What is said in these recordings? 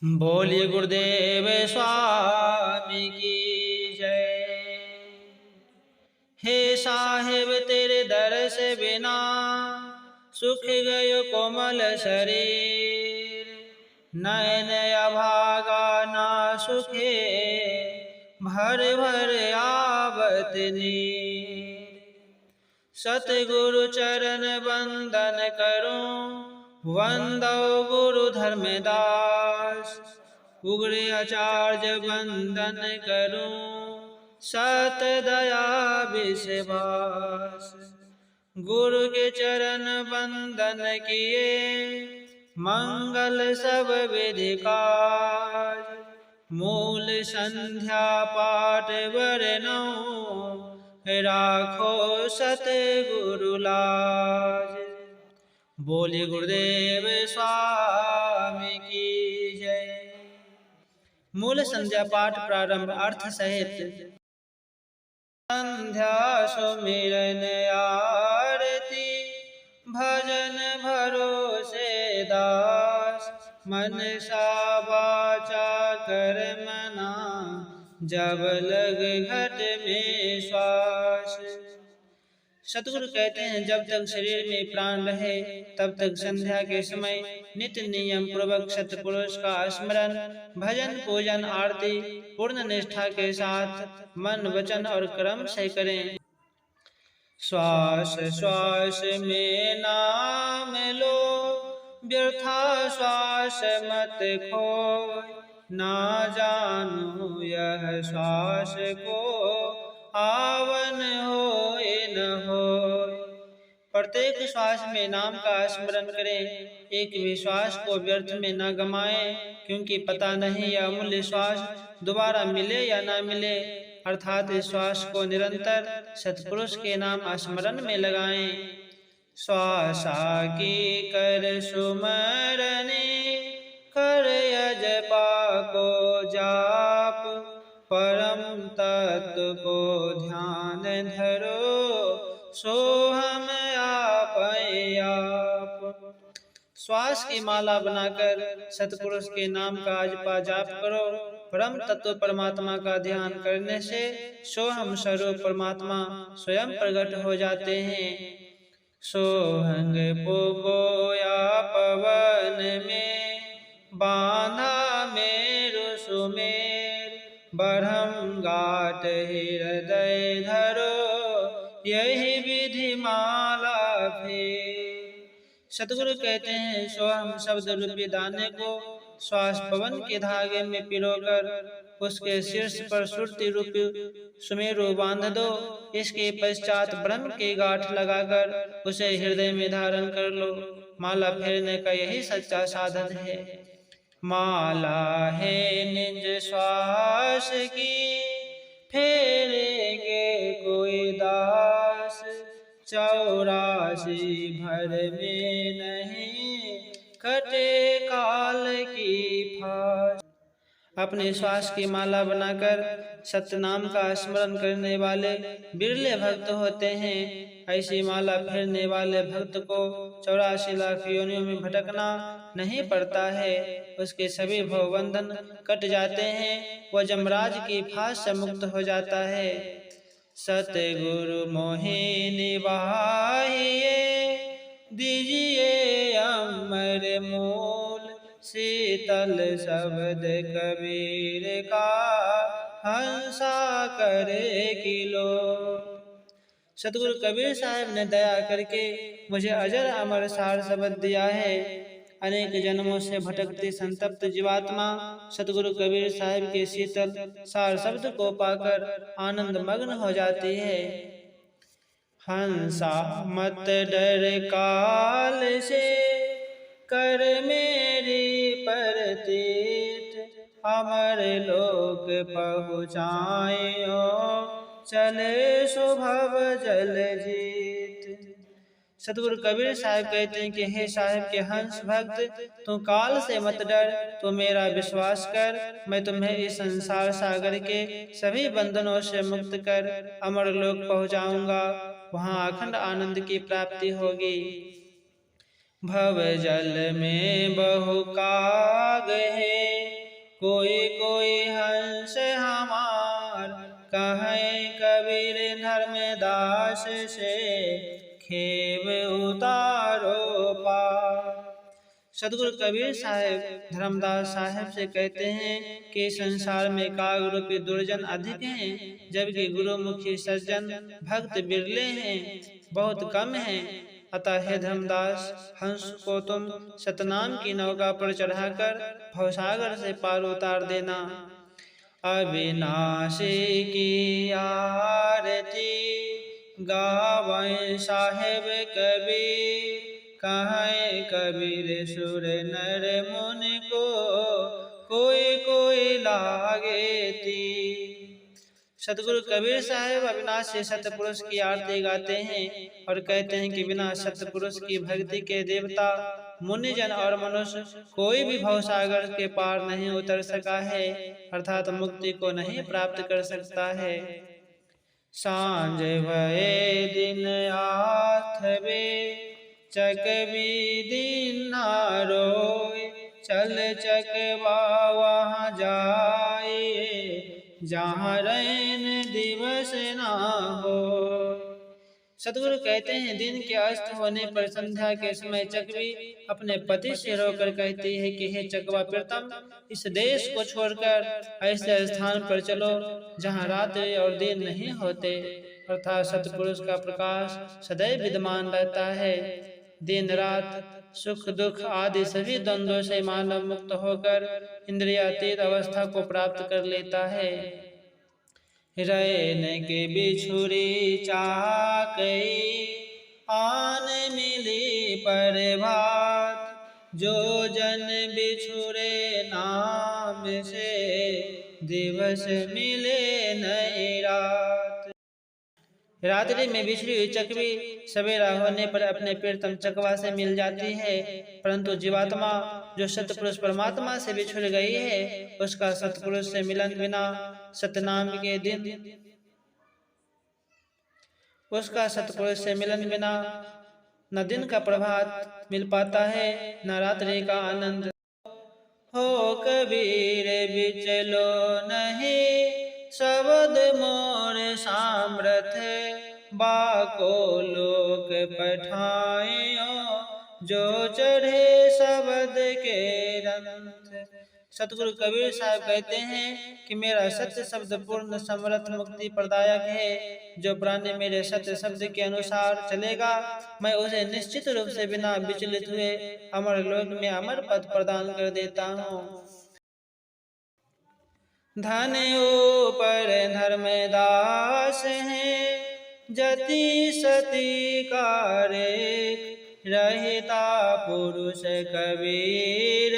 बोलिए गुरुदेव स्वामी की जय। हे साहेब तेरे दर से बिना सुख गयो कोमल शरीर, नयन अभागा ना सुखे भर भर आवत नीर। सतगुरु चरण वंदन करूं वंदो गुरु धर्मदास, उग्र आचार्य वंदन करूं सत दया विश्वास। गुरु के चरण वंदन किए मंगल सब विधि काज, मूल संध्या पाठ वरनौ राखो सतगुरु लाज। बोलिए गुरुदेव स्वामी की जय। मूल संध्या पाठ प्रारंभ अर्थ सहित। संध्या सुमिरन आरती भजन भरोसे दास, मन सा वाचा कर्मना जब लग घट में श्वास। सतगुरु कहते हैं जब तक शरीर में प्राण रहे तब तक संध्या के समय नित्य नियम पूर्वक सतपुरुष का स्मरण भजन पूजन आरती पूर्ण निष्ठा के साथ मन वचन और कर्म से करें। श्वास श्वास में नाम लो व्यर्था श्वास मत खो, ना जानो यह श्वास को आवन होए न होए। प्रत्येक श्वास में नाम का स्मरण करें, एक भी श्वास को व्यर्थ में न गमाएं, क्योंकि पता नहीं यह अमूल्य श्वास दोबारा मिले या ना मिले। अर्थात इस श्वास को निरंतर सतपुरुष के नाम स्मरण में लगाएं। श्वासा की कर सुमरने कर यजपा को जाप, परम तत्व को ध्यान धरो सो हम आप। श्वास की माला बनाकर सतपुरुष के नाम का अजपा जाप करो। परम तत्व परमात्मा का ध्यान करने से सोहम स्वरूप परमात्मा स्वयं प्रकट हो जाते हैं। सोहंग पोगोया पवन में बांधा मेरु सुमेर, बढ़म गाट हृदय धरो यही विधि माला फेर। सतगुरु कहते हैं सोहम शब्द रूपी दाने को श्वास पवन के धागे में पिरोकर उसके शीर्ष पर सुरती रूपी सुमेरु बांध दो। इसके पश्चात ब्रह्म की गांठ लगाकर उसे हृदय में धारण कर लो। माला फेरने का यही सच्चा साधन है। माला है निज श्वास की फेरेंगे कोई दास, 84 भर में नहीं कटे काल की फास। अपने श्वास की माला बनाकर सतनाम का स्मरण करने वाले बिरले भक्त होते हैं। ऐसी माला फेरने वाले भक्त को 84 लाख योनियों में भटकना नहीं पड़ता है। उसके सभी भवबंधन कट जाते हैं, वह जमराज की फांस से मुक्त हो जाता है। सतगुरु मोहि निभाइए दीजिए अमर मूल, शीतल शब्द कबीर का हंसा करे किलो। सतगुरु कबीर साहब ने दया करके मुझे अजर अमर सार शब्द दिया है। अनेक जन्मों से भटकती संतप्त जीवात्मा सतगुरु कबीर साहब के शीतल सार शब्द को पाकर आनंद मग्न हो जाती है। हंसा मत डर काल से कर मेरी परतीत, अमर लोक पहुँचायो चले स्वभाव जल जीत। सतगुरु कबीर साहब कहते हैं कि हे साहिब के हंस भक्त, तू काल से मत डर, तू मेरा विश्वास कर, मैं तुम्हें इस संसार सागर के सभी बंधनों से मुक्त कर अमर लोक पहुंचाऊंगा। वहां अखंड आनंद की प्राप्ति होगी। भव जल में बहु काग है, से हमार, कहे कबीर धर्मदास से खेव उतारो पार। सदगुरु कबीर साहेब धर्मदास साहेब से कहते हैं कि संसार में काग रूपी दुर्जन अधिक हैं, जबकि गुरुमुखी सज्जन भक्त बिरले हैं, बहुत कम हैं। अतः हे धर्मदास, हंस को तुम सतनाम की नौका पर चढ़ाकर भवसागर से पार उतार देना। अविनाशी की आरती गावें साहेब कबीर, कहे कबीर सुर नर मुनि को कोई कोई लागे ती। सतगुरु कबीर साहेब अविनाशी सतपुरुष की आरती गाते हैं और कहते हैं कि बिना सतपुरुष की भक्ति के देवता, मुनिजन और मनुष्य कोई भी भवसागर के पार नहीं उतर सका है, अर्थात मुक्ति को नहीं प्राप्त कर सकता है। सांझ भये दिन आथवे, चकवी दिन ना रोए, चल चकवा वहाँ जाए, जहाँ रैन दिवस ना हो। सतगुरु कहते हैं, दिन के अस्त होने पर संध्या के समय चकवी अपने पति से रोकर कहती है कि हे चकवा प्रियतम, इस देश को छोड़कर ऐसे स्थान पर चलो जहाँ रात्रि और दिन नहीं होते, अर्थात सतपुरुष का प्रकाश सदैव विद्यमान रहता है। दिन रात सुख दुख आदि सभी द्वंद्वों से मानव मुक्त होकर इंद्रियातीत अवस्था को प्राप्त कर लेता है। रैन के बिछुरी चाकई, आन मिली पर भात, जो जन बिछुरे नाम से, दिवस मिले नहीं रात। रात्रि में बिछड़ी हुई चकवी सवेरा होने पर अपने प्रियतम चकवा से मिल जाती है, परंतु जीवात्मा जो सतपुरुष परमात्मा से बिछुड़ गई है, उसका सतपुरुष से मिलन बिना सतनाम के दिन, उसका सतपुरुष से मिलन बिना न दिन का प्रभात मिल पाता है, न रात्रि का आनंद। हो कबीर बिचलो नहीं, शब्द मोर सामर्थ्य, बाको लोक पठायो, जो चढ़े शब्द के रंथ। सतगुरु कबीर साहब कहते हैं कि मेरा सत्य शब्द पूर्ण समर्थ मुक्ति प्रदायक है, जो प्राणी मेरे सत्य शब्द के अनुसार चलेगा, मैं उसे निश्चित रूप से बिना विचलित हुए अमर लोक में अमर पद प्रदान कर देता हूँ। धन ऊपर धर्मदास हैं, जति सती कारे, रहता पुरुष कबीर,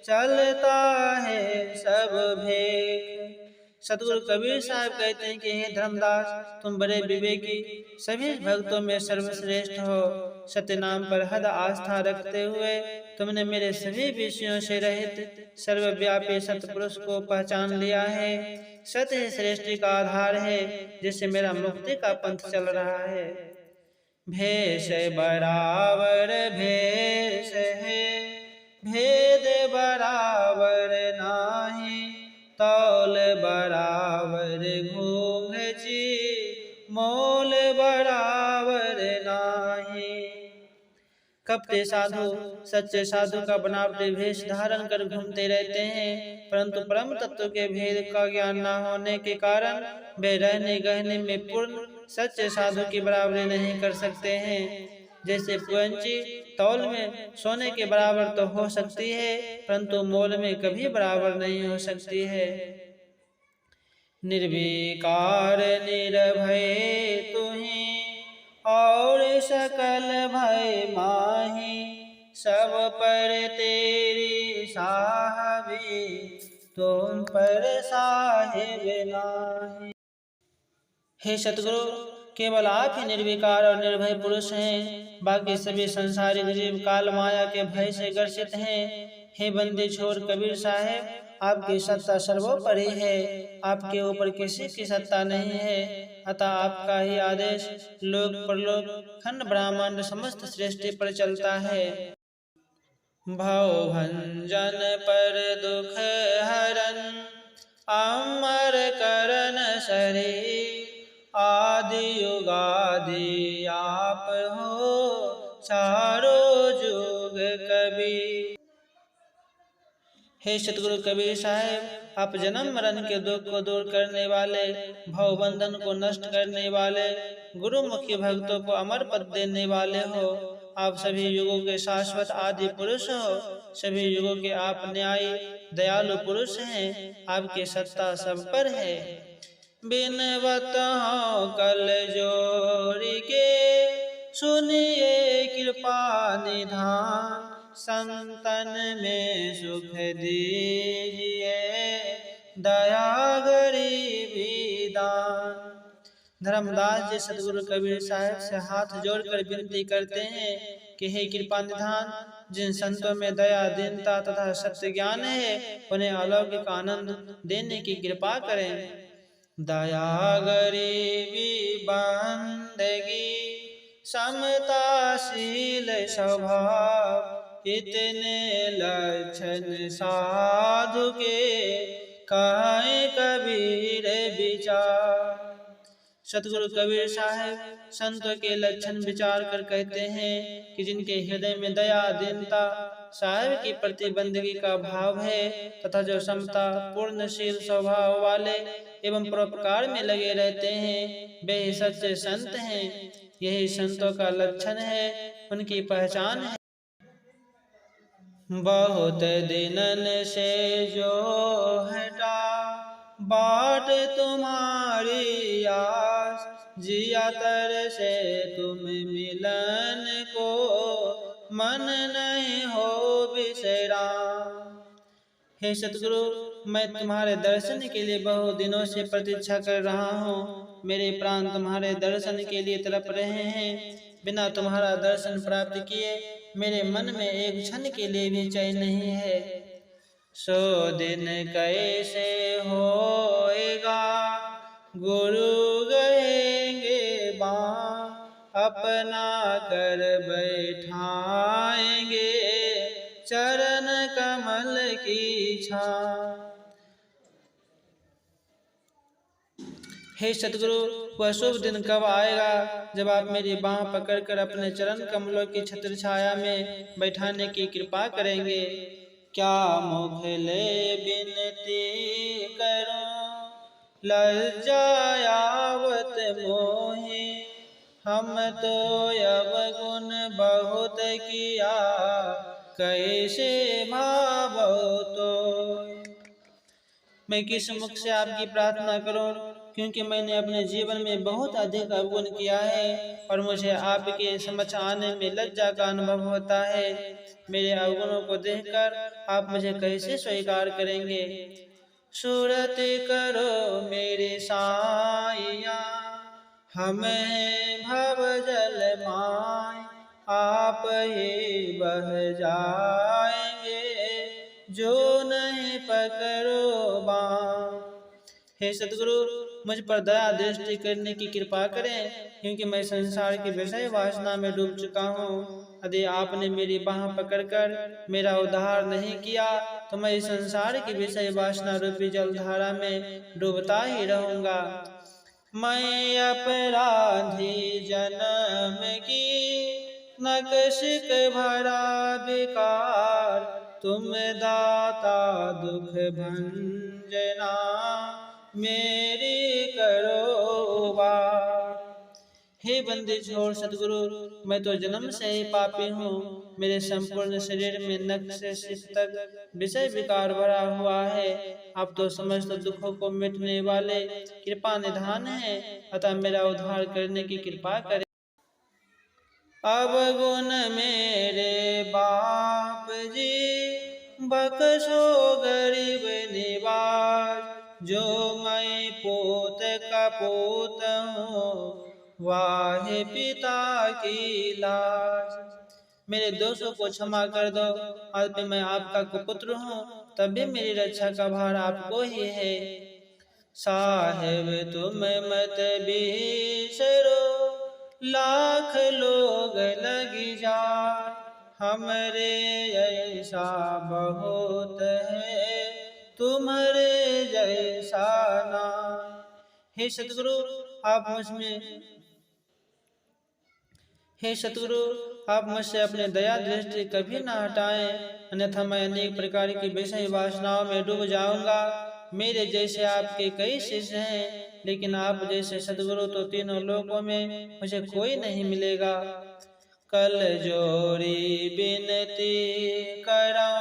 चलता है सब भेख। सतगुरु कबीर साहब कहते हैं कि हे धर्मदास, तुम बड़े विवेकी, सभी भक्तों में सर्वश्रेष्ठ हो। सत्य नाम पर हद आस्था रखते हुए तुमने मेरे सभी विषयों से रहित सर्वव्यापी सतपुरुष को पहचान लिया है। सत्य ही सृष्टि का आधार है, जिससे मेरा मुक्ति का पंथ चल रहा है। भेष बराबर भेष है, भेद बराबर नाही, तौल बराबर घूंघची, मोल बराबर नाही। कपटे साधु सच्चे साधु का बनावटी भेष धारण कर घूमते रहते हैं, परंतु परम तत्व के भेद का ज्ञान न होने के कारण वे रहने गहने में पूर्ण सच्चे साधु की बराबरी नहीं कर सकते हैं। जैसे पुंजी तौल में सोने के बराबर तो हो सकती है, परंतु मोल में कभी बराबर नहीं हो सकती है। निर्विकार निर्भय तुही, और सकल भय माही, सब पर तेरी साहबी, तुम पर साहिब नाही। हे सतगुरु, केवल आप ही निर्विकार और निर्भय पुरुष हैं, बाकी सभी संसारिक जीव काल माया के भय से ग्रसित हैं। हे बंदी छोर कबीर साहेब, आपकी सत्ता सर्वोपरि है, आपके ऊपर किसी की सत्ता नहीं है, अतः आपका ही आदेश लोक परलोक खंड ब्रह्मांड समस्त सृष्टि पर चलता है। भव भंजन पर दुख हरन, परात्परी, आदि युगादि आप हो, चारों जुग कबीर। हे सतगुरु कबीर साहेब, आप जन्म मरण के दुख को दूर करने वाले, भव बंधन को नष्ट करने वाले, गुरुमुखी भक्तों को अमर पद देने वाले हो। आप सभी युगों के शाश्वत आदि पुरुष हो। सभी युगों के आप न्यायी दयालु पुरुष हैं। आपकी सत्ता सब पर है। बिनवत हो कल जोरी के, सुनिए कृपा निधान, संतन में सुख दीजिए, दया गरीबी दान। धर्मदास जी सतगुरु कबीर साहब से हाथ जोड़कर विनती करते हैं कि हे कृपा निधान, जिन संतों में दया, दीनता तथा सत्य ज्ञान है, उन्हें अलौकिक आनंद देने की कृपा करें। दया गरीबी बंदगी, समताशील स्वभाव, इतने लक्षण साधु के, कहे कबीर विचार। सतगुरु कबीर साहब संतों के लक्षण विचार कर कहते हैं कि जिनके हृदय में दया, दीनता, साहब की प्रतिबंदगी का भाव है तथा जो समता, पूर्णशील स्वभाव वाले एवं परोपकार में लगे रहते हैं, वे ही सच्चे संत हैं। यही संतों का लक्षण है, उनकी पहचान है। बहुत दिनन से जो हटा, बाट तुम्हारी आस, जिया तर से तुम मिलन को, मन नहीं हो विश्राम। हे सतगुरु, मैं तुम्हारे दर्शन के लिए बहुत दिनों से प्रतीक्षा कर रहा हूँ। मेरे प्राण तुम्हारे दर्शन के लिए तड़प रहे हैं। बिना तुम्हारा दर्शन प्राप्त किए मेरे मन में एक क्षण के लिए भी चैन नहीं है। सो दिन कैसे होएगा, गुरु गएंगे बाँ, अपना कर बैठाएंगे, चरण कमल की छाँ। हे सतगुरु, वह शुभ दिन कब आएगा जब आप मेरी बाँह पकड़कर अपने चरण कमलों की छत्र छाया में बैठाने की कृपा करेंगे। क्या मुख ले विनती करूं, लज्जायावत मोहि, हम तो अवगुण बहुत किया, कैसे भावो तो। मैं किस मुख से आपकी प्रार्थना करूं, क्योंकि मैंने अपने जीवन में बहुत अधिक अवगुण किया है और मुझे आपके समक्ष आने में लज्जा का अनुभव होता है। मेरे अवगुणों को देखकर आप मुझे कैसे स्वीकार करेंगे। सूरत करो मेरे साईया, हमें भव जल माय, आप ही बह जाएंगे, जो नहीं पकड़ो बाँ। हे सतगुरु, मुझ पर दया दृष्टि करने की कृपा करें, क्योंकि मैं संसार की विषय वासना में डूब चुका हूँ। यदि आपने मेरी बाँह पकड़कर मेरा उद्धार नहीं किया तो मैं इस संसार की विषय वासना रूपी जलधारा में डूबता ही रहूंगा। मैं अपराधी जन्म की, नक्शिक भरा विकार, तुम दाता दुख भंजना, मेरी करो बार। हे बंदी छोड़ सतगुरु, मैं तो जन्म से ही पापी हूँ। मेरे संपूर्ण शरीर में नख से सिर तक विषय विकार भरा हुआ है। आप तो समस्त दुखों को मिटने वाले कृपा निधान है, अतः मेरा उद्धार करने की कृपा करें। अवगुण मेरे बाप जी, बख्शो गरीब निवाज, जो मैं पोत का पोत हूँ, वाहे पिता की लाज। मेरे दोषों को क्षमा कर दो। आज भी मैं आपका कुपुत्र हूँ, तब भी मेरी रक्षा का भार आपको ही है। साहेब तुम मत बिसरो, लाख लोग लगी जा, हमरे ऐसा बहुत है, तुम्हारे जैसा ना। हे सतगुरु आप मुझसे अपने दया दृष्टि कभी न हटाएं, अन्यथा मैं अनेक प्रकार की विषय वासनाओं में डूब जाऊंगा। मेरे जैसे आपके कई शिष्य हैं, लेकिन आप जैसे सतगुरु तो तीनों लोकों में मुझे कोई नहीं मिलेगा। कल जोरी बिनती करो,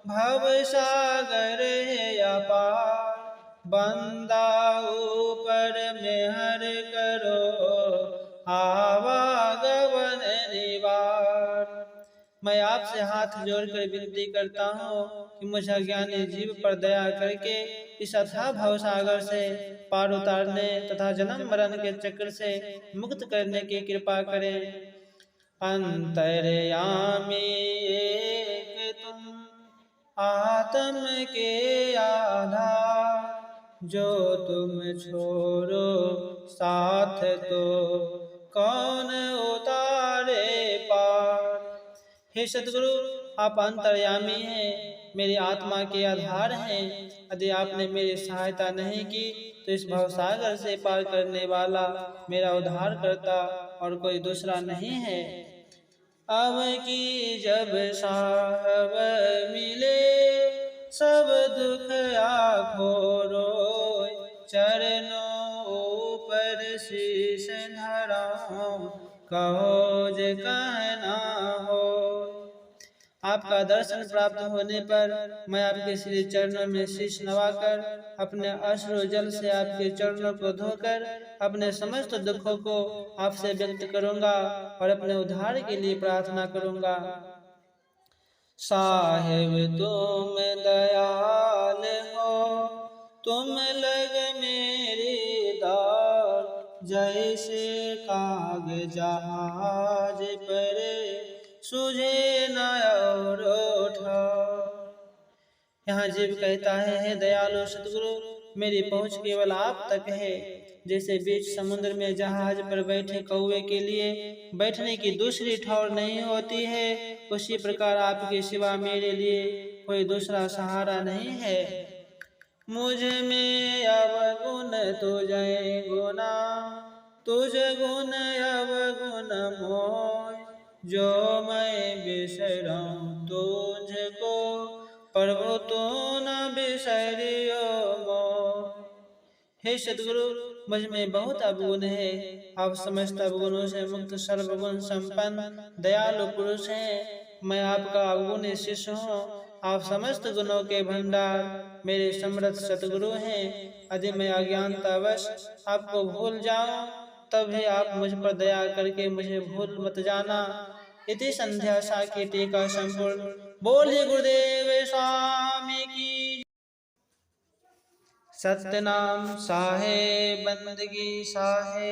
भव सागर है अपार, बंदा ऊपर मेहर करो, आवागमन निवार। मैं आपसे हाथ जोड़कर विनती करता हूँ कि मुझे अज्ञानी जीव पर दया करके इस अथाह भव सागर से पार उतारने तथा जन्म मरण के चक्र से मुक्त करने की कृपा करें। अंतर्यामी एक तुम आत्म के आधार, जो तुम छोड़ो साथ तो कौन उतारे पार। हे सतगुरु आप अंतर्यामी हैं, मेरी आत्मा के आधार हैं। यदि आपने मेरी सहायता नहीं की तो इस भवसागर से पार करने वाला मेरा उद्धार करता और कोई दूसरा नहीं है। अब की जब साहब मिले, सब दुख आखो रोय, चरणों ऊपर शीश धराऊं, कहो जे कहना हो। आपका दर्शन प्राप्त होने पर मैं आपके श्री चरणों में शीश नवाकर अपने अश्रु जल से आपके चरणों को धोकर अपने समस्त दुखों को आपसे व्यक्त करूंगा और अपने उद्धार के लिए प्रार्थना करूंगा। साहिब तुम दयाल हो, तुम लग मेरी दार, जैसे काग जहाज पर सुझे न और यहाँ जीव कहता है, हे दयालु सतगुरु मेरी पहुँच केवल आप तक है। जैसे बीच समुद्र में जहाज पर बैठे कौवे के लिए बैठने की दूसरी ठौर नहीं होती है, उसी प्रकार आपके सिवा मेरे लिए कोई दूसरा सहारा नहीं है। मुझ में अवगुण तुझे गुना, तुझ गुण अवगुण मोय, जो मैं बिसरूं तुझको, प्रभु तू न बिसरियो मोय। हे सतगुरु मुझ में बहुत अवगुण है, आप समस्त अवगुणों से मुक्त सर्वगुण संपन्न दयालु पुरुष हैं। मैं आपका अवगुण शिष्य हूँ, आप समस्त गुणों के भंडार मेरे समर्थ सतगुरु हैं। यदि मैं अज्ञानतावश आपको भूल जाऊं तब भी आप मुझ पर दया करके मुझे भूल मत जाना। इति संध्या साखी टीका संपूर्ण। बोलिए गुरुदेव स्वामी की। सत्यनाम साहे बंदगी साहे।